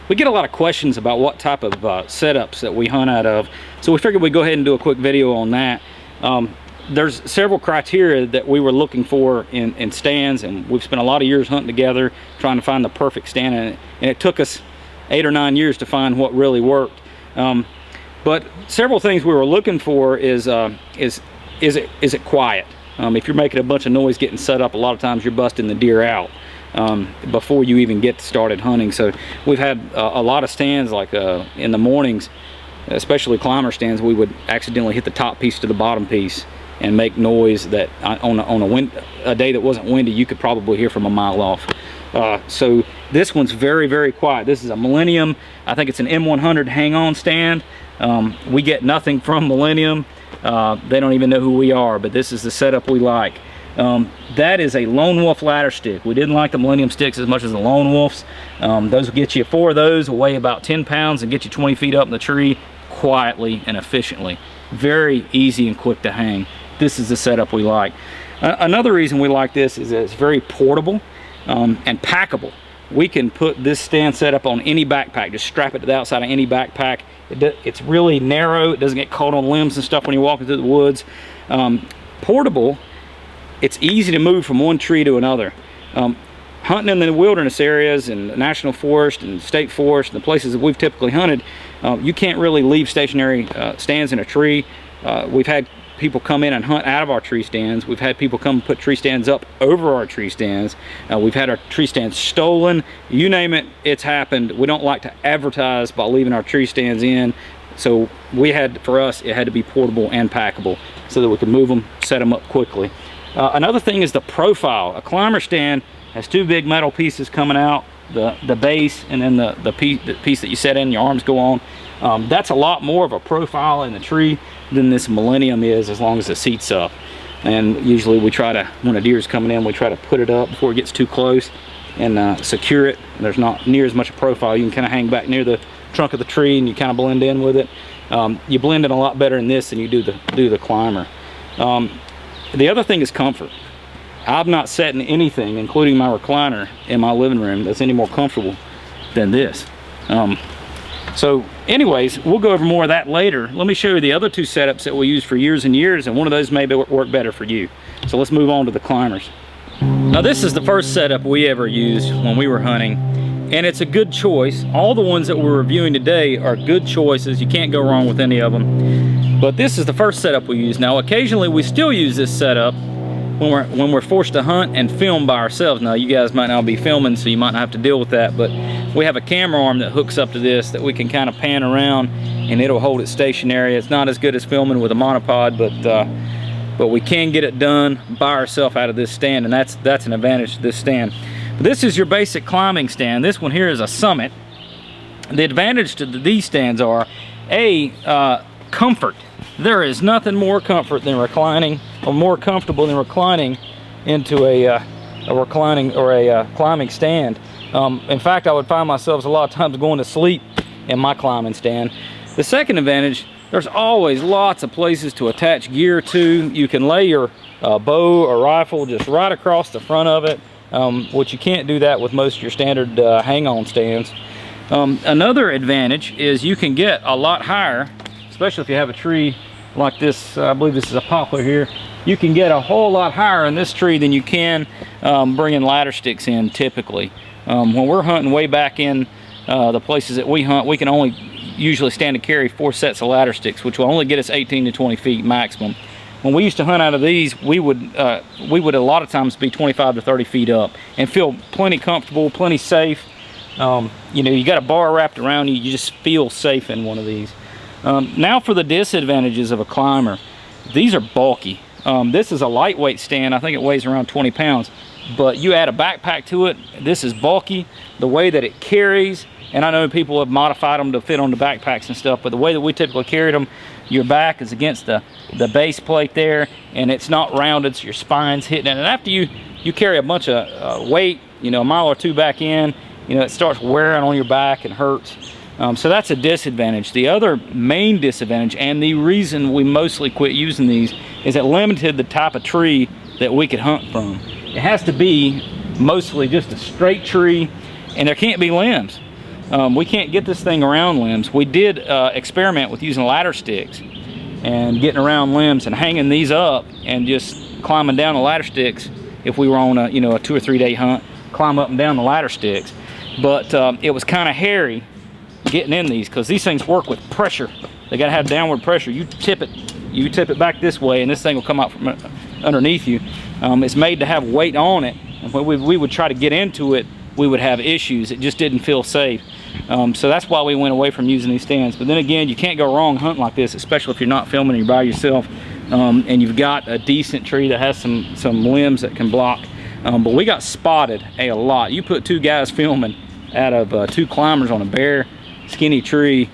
we get a lot of questions about what type of setups that we hunt out of. So we figured we'd go ahead and do a quick video on that. There's several criteria that we were looking for in stands, and we've spent a lot of years hunting together trying to find the perfect stand, and it took us 8 or 9 years to find what really worked. But several things we were looking for is it quiet? If you're making a bunch of noise getting set up, a lot of times you're busting the deer out before you even get started hunting. So we've had a lot of stands, like in the mornings, especially climber stands, we would accidentally hit the top piece to the bottom piece and make noise that on a day that wasn't windy you could probably hear from a mile off. So this one's very, very quiet. This is a Millenium. I think it's an M100 hang-on stand. We get nothing from Millenium. They don't even know who we are, but this is the setup we like. That is a Lone Wolf ladder stick. We didn't like the Millenium sticks as much as the Lone Wolves. Those will get you 4 of those, will weigh about 10 pounds and get you 20 feet up in the tree quietly and efficiently. Very easy and quick to hang. This is the setup we like. Another reason we like this is that it's very portable and packable. We can put this stand setup on any backpack. Just strap it to the outside of any backpack. It's really narrow. It doesn't get caught on limbs and stuff when you're walking through the woods. Portable. It's easy to move from one tree to another. Hunting in the wilderness areas and national forest and state forest and the places that we've typically hunted, you can't really leave stationary stands in a tree. We've had people come in and hunt out of our tree stands. We've had people come put tree stands up over our tree stands. We've had our tree stands stolen. You name it, it's happened. We don't like to advertise by leaving our tree stands in. So for us, it had to be portable and packable so that we could move them, set them up quickly. Another thing is the profile. A climber stand has 2 big metal pieces coming out, the base and then the piece that you set in, your arms go on. That's a lot more of a profile in the tree than this Millenium is, as long as the seat's up. And usually we try to, when a deer's coming in, we try to put it up before it gets too close and secure it. There's not near as much a profile. You can kind of hang back near the trunk of the tree and you kind of blend in with it. You blend in a lot better in this than you do the climber. The other thing is comfort. I've not sat in anything, including my recliner in my living room, that's any more comfortable than this. So anyways, we'll go over more of that later. Let me show you the other 2 setups that we used for years and years, and one of those may work better for you. So let's move on to the climbers. Now this is the first setup we ever used when we were hunting, and it's a good choice. All the ones that we're reviewing today are good choices. You can't go wrong with any of them. But this is the first setup we use. Now occasionally we still use this setup when we're forced to hunt and film by ourselves. Now you guys might not be filming, so you might not have to deal with that, but we have a camera arm that hooks up to this that we can kind of pan around and it'll hold it stationary. It's not as good as filming with a monopod, but we can get it done by ourselves out of this stand, and that's an advantage to this stand. But this is your basic climbing stand. This one here is a Summit. The advantage to these stands are comfort. There is nothing more comfort than reclining, or more comfortable than reclining into a reclining or a climbing stand. In fact, I would find myself a lot of times going to sleep in my climbing stand. The second advantage, there's always lots of places to attach gear to. You can lay your bow or rifle just right across the front of it, which you can't do that with most of your standard hang-on stands. Another advantage is you can get a lot higher, especially if you have a tree like this. I believe this is a poplar here. You can get a whole lot higher in this tree than you can bringing ladder sticks in typically. When we're hunting way back in the places that we hunt, we can only usually stand to carry 4 sets of ladder sticks, which will only get us 18 to 20 feet maximum. When we used to hunt out of these, we would a lot of times be 25 to 30 feet up and feel plenty comfortable, plenty safe. You know, you got a bar wrapped around you, you just feel safe in one of these. Now for the disadvantages of a climber. These are bulky. This is a lightweight stand. I think it weighs around 20 pounds. But you add a backpack to it, this is bulky. The way that it carries, and I know people have modified them to fit on the backpacks and stuff, but the way that we typically carried them, your back is against the base plate there, and it's not rounded, so your spine's hitting it. And after you carry a bunch of weight, you know, a mile or 2 back in, you know, it starts wearing on your back and hurts. So that's a disadvantage. The other main disadvantage, and the reason we mostly quit using these, is it limited the type of tree that we could hunt from. It has to be mostly just a straight tree, and there can't be limbs. we can't get this thing around limbs. We did experiment with using ladder sticks and getting around limbs and hanging these up and just climbing down the ladder sticks. If we were on a, you know, a 2 or 3 day hunt, climb up and down the ladder sticks. But it was kind of hairy getting in these, because these things work with pressure. They got to have downward pressure. You tip it back this way and this thing will come out from underneath you. It's made to have weight on it, and when we would try to get into it, we would have issues. It just didn't feel safe. So that's why we went away from using these stands. But then again, you can't go wrong hunting like this, especially if you're not filming and you're by yourself, and you've got a decent tree that has some limbs that can block. But we got spotted a lot. You put 2 guys filming out of 2 climbers on a bare skinny tree,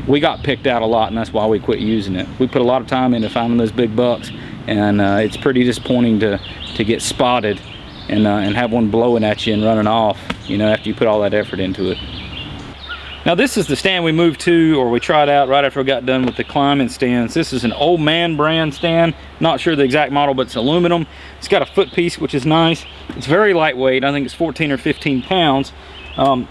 we got picked out a lot, and that's why we quit using it. We put a lot of time into finding those big bucks, and it's pretty disappointing to get spotted and have one blowing at you and running off, you know, after you put all that effort into it. Now this is the stand we moved to, or we tried out right after we got done with the climbing stands. This is an Old Man brand stand. Not sure the exact model, but it's aluminum. It's got a foot piece, which is nice. It's very lightweight. I think it's 14 or 15 pounds.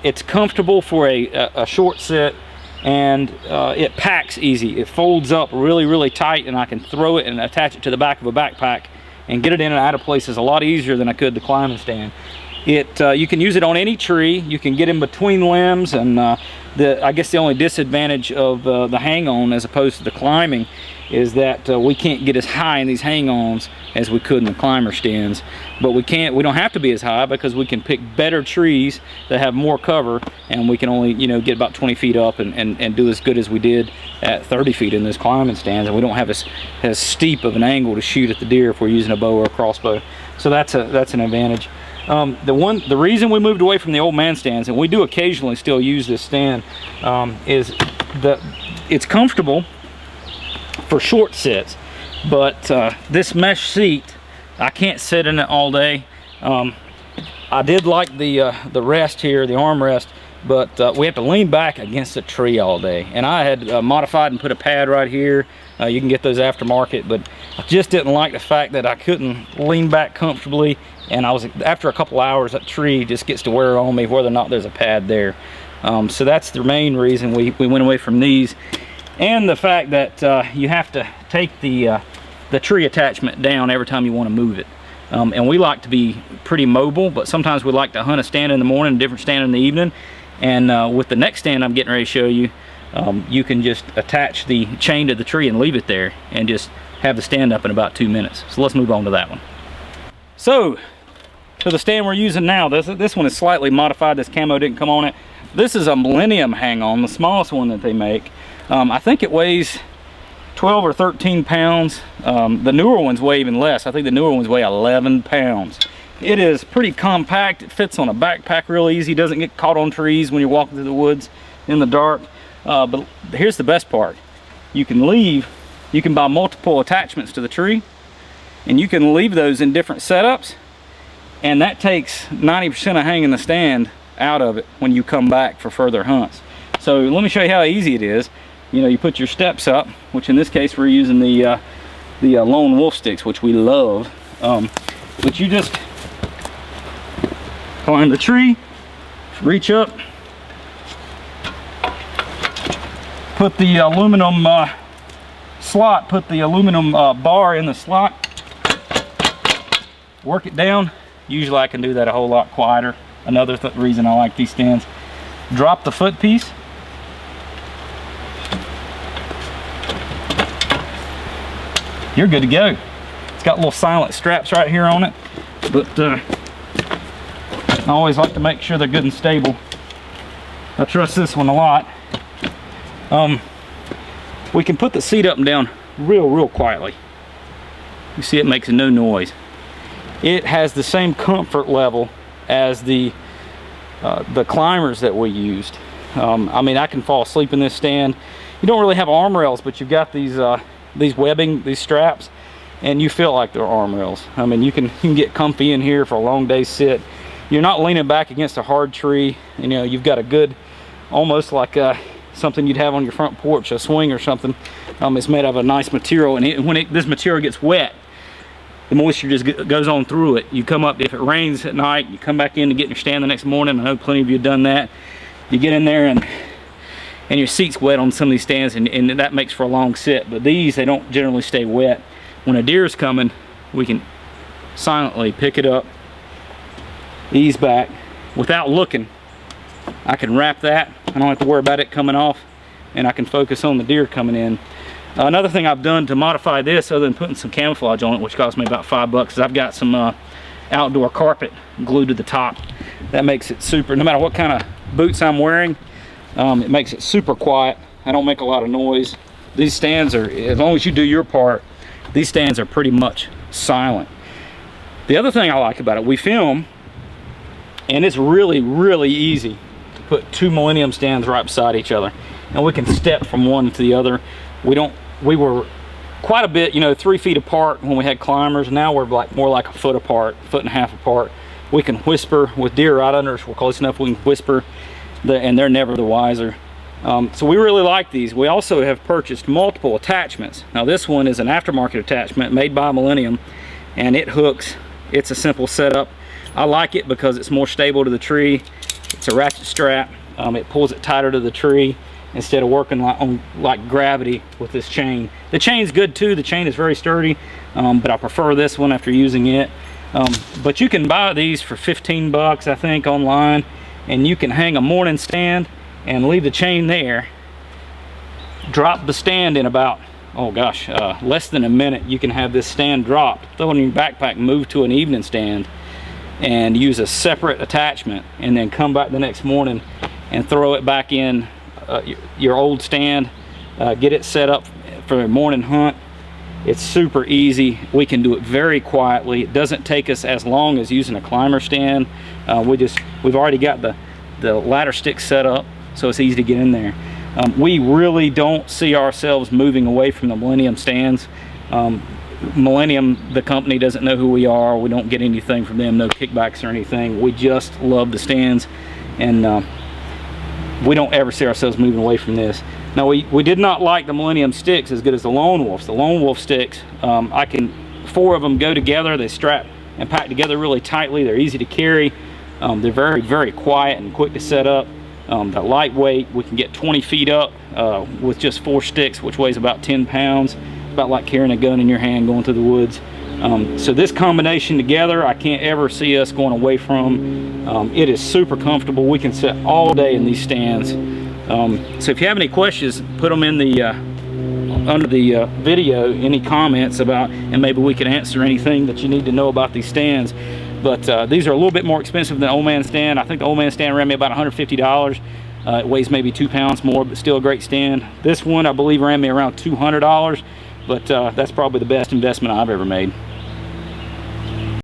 It's comfortable for a short sit, and it packs easy. It folds up really, really tight, and I can throw it and attach it to the back of a backpack and get it in and out of places a lot easier than I could the climbing stand. You can use it on any tree. You can get in between limbs, and I guess the only disadvantage of the hang-on as opposed to the climbing is that we can't get as high in these hang-ons as we could in the climber stands. But we don't have to be as high, because we can pick better trees that have more cover, and we can only, you know, get about 20 feet up and do as good as we did at 30 feet in this climbing stands, and we don't have as steep of an angle to shoot at the deer if we're using a bow or a crossbow. So that's an advantage. The reason we moved away from the Old Man stands, and we do occasionally still use this stand, is that it's comfortable for short sits, but this mesh seat, I can't sit in it all day. I did like the rest here, the armrest, but we have to lean back against a tree all day, and I had modified and put a pad right here. You can get those aftermarket, but I just didn't like the fact that I couldn't lean back comfortably, and after a couple hours, that tree just gets to wear on me whether or not there's a pad there. So that's the main reason we went away from these, and the fact that you have to take the tree attachment down every time you want to move it. And we like to be pretty mobile, but sometimes we like to hunt a stand in the morning, a different stand in the evening. And with the next stand I'm getting ready to show you, you can just attach the chain to the tree and leave it there and just have the stand up in about 2 minutes. So let's move on to that one. So to the stand we're using now, this one is slightly modified. This camo didn't come on it. This is a Millenium hang-on, the smallest one that they make. I think it weighs 12 or 13 pounds. The newer ones weigh even less. I think the newer ones weigh 11 pounds. It is pretty compact. It fits on a backpack real easy. Doesn't get caught on trees when you're walking through the woods in the dark. But here's the best part. You can buy multiple attachments to the tree, and you can leave those in different setups, and that takes 90% of hanging the stand out of it when you come back for further hunts. So let me show you how easy it is. You know, you put your steps up, which in this case we're using the lone wolf sticks, which we love. But you just climb the tree, reach up, put the aluminum slot, put the aluminum bar in the slot, work it down. Usually I can do that a whole lot quieter. Another reason I like these stands. Drop the foot piece. You're good to go. It's got little silent straps right here on it, but I always like to make sure they're good and stable. I trust this one a lot. We can put the seat up and down real quietly. You see it makes no noise. It has the same comfort level as the climbers that we used. I mean, I can fall asleep in this stand. You don't really have arm rails, but you've got these webbing, these straps, and you feel like they're arm rails. I mean, you can get comfy in here for a long day's sit. You're not leaning back against a hard tree. You know, you've got a good, almost like something you'd have on your front porch, a swing or something. It's made of a nice material, and when this material gets wet, the moisture just goes on through it. You come up, if it rains at night, you come back in to get in your stand the next morning. I know plenty of you have done that. you get in there and your seat's wet on some of these stands, and that makes for a long sit. But these, they don't generally stay wet. When a deer is coming, we can silently pick it up, ease back without looking. I can wrap that. I don't have to worry about it coming off, and I can focus on the deer coming in. Another thing I've done to modify this, other than putting some camouflage on it, which cost me about $5, is I've got some outdoor carpet glued to the top. That makes it super, no matter what kind of boots I'm wearing, it makes it super quiet. I don't make a lot of noise. These stands are, as long as you do your part, these stands are pretty much silent. The other thing I like about it, we film, and it's really, really easy to put two Millenium stands right beside each other, and we can step from one to the other. We were quite a bit, you know, 3 feet apart when we had climbers. Now we're like more like a foot apart, foot and a half apart. We can whisper with deer right under us. We're close enough we can whisper, and they're never the wiser. So we really like these. We also have purchased multiple attachments. Now this one is an aftermarket attachment made by Millenium, and it hooks. It's a simple setup. I like it because it's more stable to the tree. It's a ratchet strap. It pulls it tighter to the tree instead of working like gravity with this chain. The chain's good too. The chain is very sturdy, but I prefer this one after using it. But you can buy these for 15 bucks, I think, online, and you can hang a morning stand and leave the chain there. Drop the stand in about, oh gosh, less than a minute. You can have this stand dropped, throw it in your backpack, move to an evening stand, and use a separate attachment, and then come back the next morning and throw it back in your old stand, get it set up for a morning hunt. It's super easy. We can do it very quietly. It doesn't take us as long as using a climber stand. We've already got the ladder stick set up, so it's easy to get in there. We really don't see ourselves moving away from the Millenium stands. Millenium, the company, doesn't know who we are. We don't get anything from them, no kickbacks or anything. We just love the stands, and we don't ever see ourselves moving away from this. Now, we did not like the Millenium sticks as good as the Lone Wolves. The Lone Wolf sticks, 4 of them go together. They strap and pack together really tightly. They're easy to carry. They're very, very quiet and quick to set up. They're lightweight. We can get 20 feet up with just 4 sticks, which weighs about 10 pounds. About like carrying a gun in your hand going through the woods. So this combination together, I can't ever see us going away from. It is super comfortable. We can sit all day in these stands. So if you have any questions, put them in the under the video, any comments about, and maybe we can answer anything that you need to know about these stands. But these are a little bit more expensive than the Old Man stand. I think the Old Man stand ran me about $150. It weighs maybe 2 pounds more, but still a great stand. This one, I believe, ran me around $200. But that's probably the best investment I've ever made.